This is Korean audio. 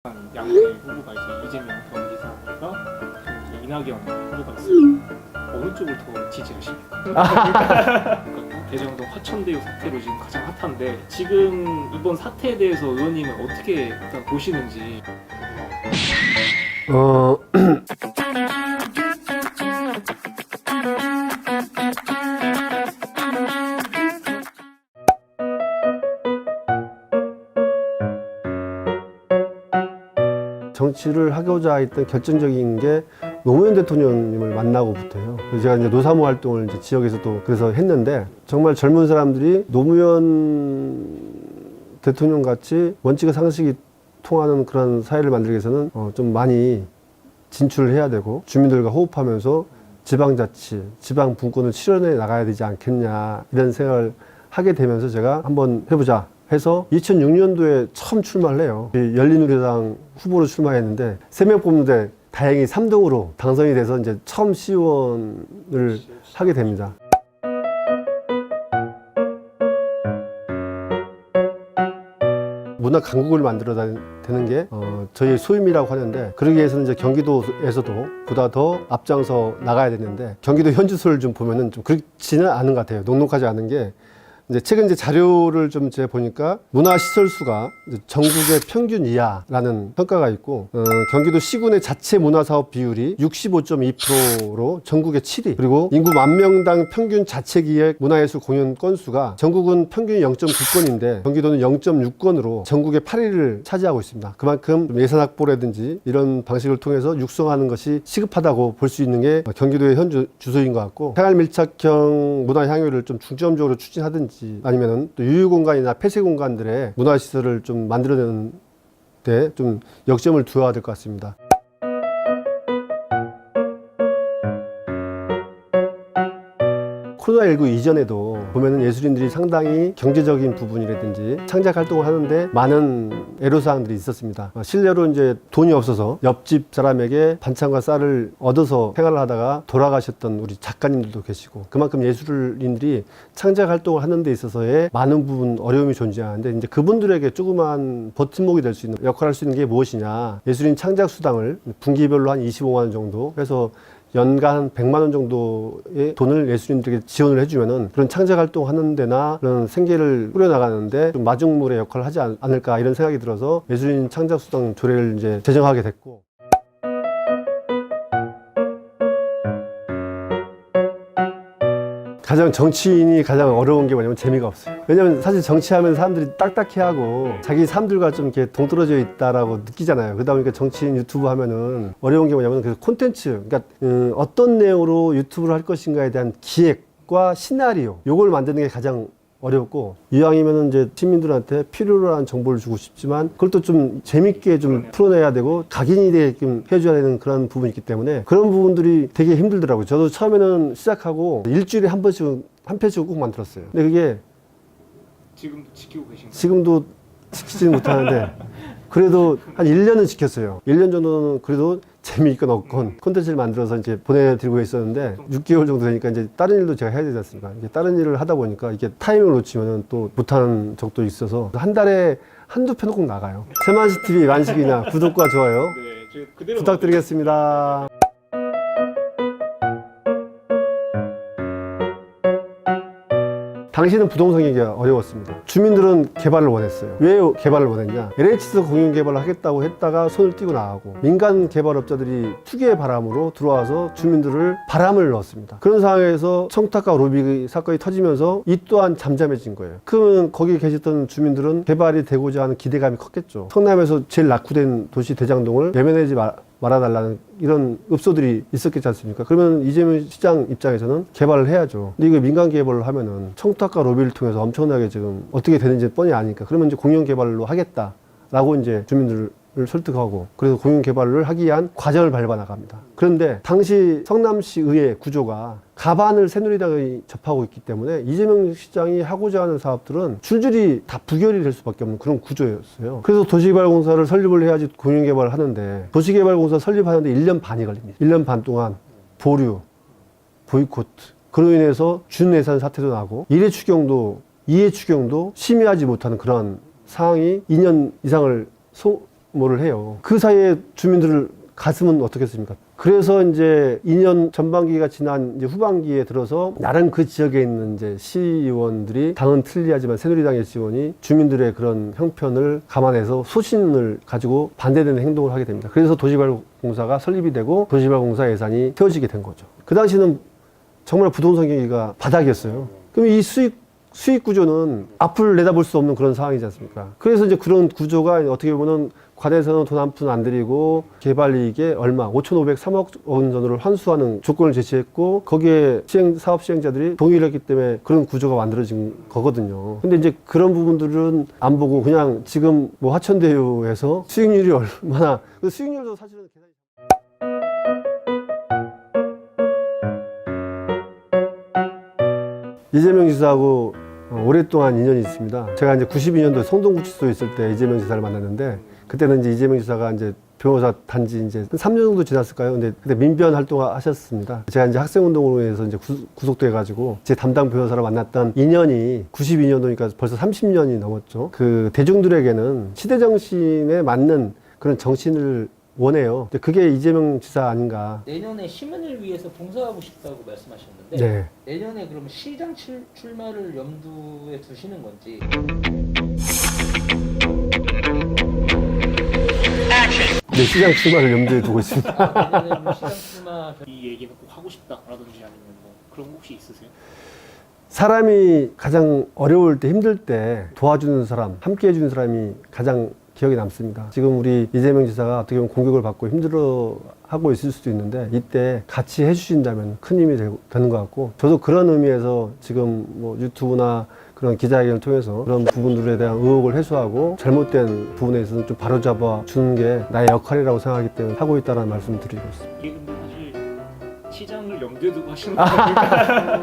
양대 후보가 이제 이재명 경기사가 이낙연 후보가 있어요. 어느 쪽을 더 지지하십니까? 그러니까 대장동 화천대유 사태로 지금 가장 핫한데 지금 이번 사태에 대해서 의원님은 어떻게 일단 보시는지. 정치를 하고자 했던 결정적인 게 노무현 대통령님을 만나고부터요. 제가 이제 노사모 활동을 이제 지역에서도 그래서 했는데 정말 젊은 사람들이 노무현 대통령 같이 원칙과 상식이 통하는 그런 사회를 만들기 위해서는 좀 많이 진출을 해야 되고 주민들과 호흡하면서 지방자치, 지방분권을 실현해 나가야 되지 않겠냐 이런 생각을 하게 되면서 제가 한번 해보자 해서 2006년도에 처음 출마를 해요. 열린우리당 후보로 출마했는데 3명 뽑는데 다행히 3등으로 당선이 돼서 이제 처음 시의원을 하게 됩니다. 문화 강국을 만들어야 되는 게 저희의 소임이라고 하는데 그러기 위해서는 이제 경기도에서도 보다 더 앞장서 나가야 되는데 경기도 현주소를 좀 보면은 좀 그렇지는 않은 것 같아요. 녹록하지 않은 게 이제 최근 이제 자료를 좀 제가 보니까 문화시설 수가 전국의 평균 이하라는 평가가 있고 경기도 시군의 자체 문화사업 비율이 65.2%로 전국의 7위 그리고 인구 10,000명당 평균 자체기획 문화예술 공연 건수가 전국은 평균 0.9건인데 경기도는 0.6건으로 전국의 8위를 차지하고 있습니다. 그만큼 예산 확보라든지 이런 방식을 통해서 육성하는 것이 시급하다고 볼 수 있는 게 경기도의 현 주소인 것 같고 생활 밀착형 문화 향유를 좀 중점적으로 추진하든지 아니면은 또 유휴공간이나 폐쇄공간들의 문화시설을 좀 만들어내는 데 좀 역점을 두어야 될 것 같습니다. 코로나19 이전에도 보면은 예술인들이 상당히 경제적인 부분이라든지 창작 활동을 하는데 많은 애로사항들이 있었습니다. 실례로 이제 돈이 없어서 옆집 사람에게 반찬과 쌀을 얻어서 생활을 하다가 돌아가셨던 우리 작가님들도 계시고 그만큼 예술인들이 창작 활동을 하는 데 있어서의 많은 부분 어려움이 존재하는데 이제 그분들에게 조그만 버팀목이 될 수 있는 역할을 할 수 있는 게 무엇이냐 예술인 창작 수당을 분기별로 한 25만 원 정도 해서 연간 한 100만 원 정도의 돈을 예술인들에게 지원을 해주면은 그런 창작 활동하는 데나 그런 생계를 꾸려나가는데 좀 마중물의 역할을 하지 않을까 이런 생각이 들어서 예술인 창작 수당 조례를 이제 제정하게 됐고 가장 정치인이 가장 어려운 게 뭐냐면 재미가 없어요. 왜냐면 사실 정치하면 사람들이 딱딱해하고 자기 삶들과 좀 이렇게 동떨어져 있다라고 느끼잖아요. 그러다 보니까 정치인 유튜브 하면은 어려운 게 뭐냐면 그 콘텐츠, 그러니까 어떤 내용으로 유튜브를 할 것인가에 대한 기획과 시나리오, 요걸 만드는 게 가장 어렵고 이왕이면은 이제 시민들한테 필요로 한 정보를 주고 싶지만 그걸 또 좀 재밌게 좀 풀어내야 되고 각인이 되게끔 해줘야 되는 그런 부분이 있기 때문에 그런 부분들이 되게 힘들더라고요. 저도 처음에는 시작하고 일주일에 한 번씩 한 편씩 꼭 만들었어요. 근데 그게 지금도 지키고 계신가요? 지금도 지키지는 못하는데 그래도 한 1년은 지켰어요. 1년 정도는 그래도 재미있건 없건 콘텐츠를 만들어서 이제 보내드리고 있었는데 6개월 정도 되니까 이제 다른 일도 제가 해야 되지 않습니까? 이게 다른 일을 하다 보니까 이게 타이밍을 놓치면은 또 못하는 적도 있어서 한 달에 한두 편은 꼭 나가요. 세만시 TV 만식이냐 구독과 좋아요 네, 그대로 부탁드리겠습니다. 당시는 부동산 얘기가 어려웠습니다. 주민들은 개발을 원했어요. 왜 개발을 원했냐? LH에서 공영 개발을 하겠다고 했다가 손을 띄고 나가고 민간 개발업자들이 투기의 바람으로 들어와서 주민들을 바람을 넣었습니다. 그런 상황에서 청탁과 로비 사건이 터지면서 이 또한 잠잠해진 거예요. 그러면 거기 계셨던 주민들은 개발이 되고자 하는 기대감이 컸겠죠. 성남에서 제일 낙후된 도시 대장동을 외면하지 말아달라는 이런 읍소들이 있었겠지 않습니까? 그러면 이재명 시장 입장에서는 개발을 해야죠. 근데 이거 민간 개발을 하면은 청탁과 로비를 통해서 엄청나게 지금 어떻게 되는지 뻔히 아니까 그러면 이제 공영 개발로 하겠다라고 이제 주민들을 설득하고 그래서 공영 개발을 하기 위한 과정을 밟아 나갑니다. 그런데 당시 성남시 의회 구조가 가반을 새누리당이 접하고 있기 때문에 이재명 시장이 하고자 하는 사업들은 줄줄이 다 부결이 될 수밖에 없는 그런 구조였어요. 그래서 도시개발공사를 설립을 해야지 공영개발을 하는데 도시개발공사 설립하는데 1년 반이 걸립니다. 1년 반 동안 보류, 보이콧 그로 인해서 준예산 사태도 나고 1회 추경도 2회 추경도 심의하지 못하는 그런 상황이 2년 이상을 뭐를 해요. 그 사이에 주민들을 갔으면 어떻겠습니까? 그래서 이제 2년 전반기가 지난 이제 후반기에 들어서 나름 그 지역에 있는 이제 시의원들이 당은 틀리하지만 새누리당의 시의원이 주민들의 그런 형편을 감안해서 소신을 가지고 반대되는 행동을 하게 됩니다. 그래서 도시개발공사가 설립이 되고 도시개발공사 예산이 세워지게 된 거죠. 그 당시는 정말 부동산 경기가 바닥이었어요. 그럼 이 수익 구조는 앞을 내다볼 수 없는 그런 상황이지 않습니까? 그래서 이제 그런 구조가 어떻게 보면은 관에서는 돈 한 푼 안 들이고 개발 이익에 얼마 5,503억 원 전후를 환수하는 조건을 제시했고 거기에 사업 시행자들이 동의를 했기 때문에 그런 구조가 만들어진 거거든요. 근데 이제 그런 부분들은 안 보고 그냥 지금 뭐 화천대유에서 수익률이 얼마나 그 수익률도 사실은 계산이 이재명 지사하고 오랫동안 인연이 있습니다. 제가 이제 92년도 성동구치소에 있을 때 이재명 지사를 만났는데 그때는 이제 이재명 지사가 이제 변호사 단지 이제 3년 정도 지났을까요? 근데 그때 민변 활동을 하셨습니다. 제가 이제 학생운동으로 해서 이제 구속돼가지고 제 담당 변호사를 만났던 인연이 92년도니까 벌써 30년이 넘었죠. 그 대중들에게는 시대 정신에 맞는 그런 정신을 원해요. 그게 이재명 지사 아닌가. 내년에 시민을 위해서 봉사하고 싶다고 말씀하셨는데 네. 내년에 그러면 시장 출마를 염두에 두시는 건지. 네, 시장 출마를 염두에 두고 있습니다. 내년에 그럼 시장 출마 이 얘기는 꼭 하고 싶다라든지 아니면 뭐 그런 거 혹시 있으세요? 사람이 가장 어려울 때 힘들 때 도와주는 사람, 함께 해주는 사람이 가장 기억에 남습니다. 지금 우리 이재명 지사가 어떻게 보면 공격을 받고 힘들어하고 있을 수도 있는데 이때 같이 해주신다면 큰 힘이 되는 것 같고 저도 그런 의미에서 지금 뭐 유튜브나 그런 기자회견을 통해서 그런 부분들에 대한 의혹을 해소하고 잘못된 부분에 있어서는 좀 바로잡아 주는 게 나의 역할이라고 생각하기 때문에 하고 있다는 말씀을 드리고 있습니다. 이게 근데 사실 시장을 염두에 두고 하시는 거니까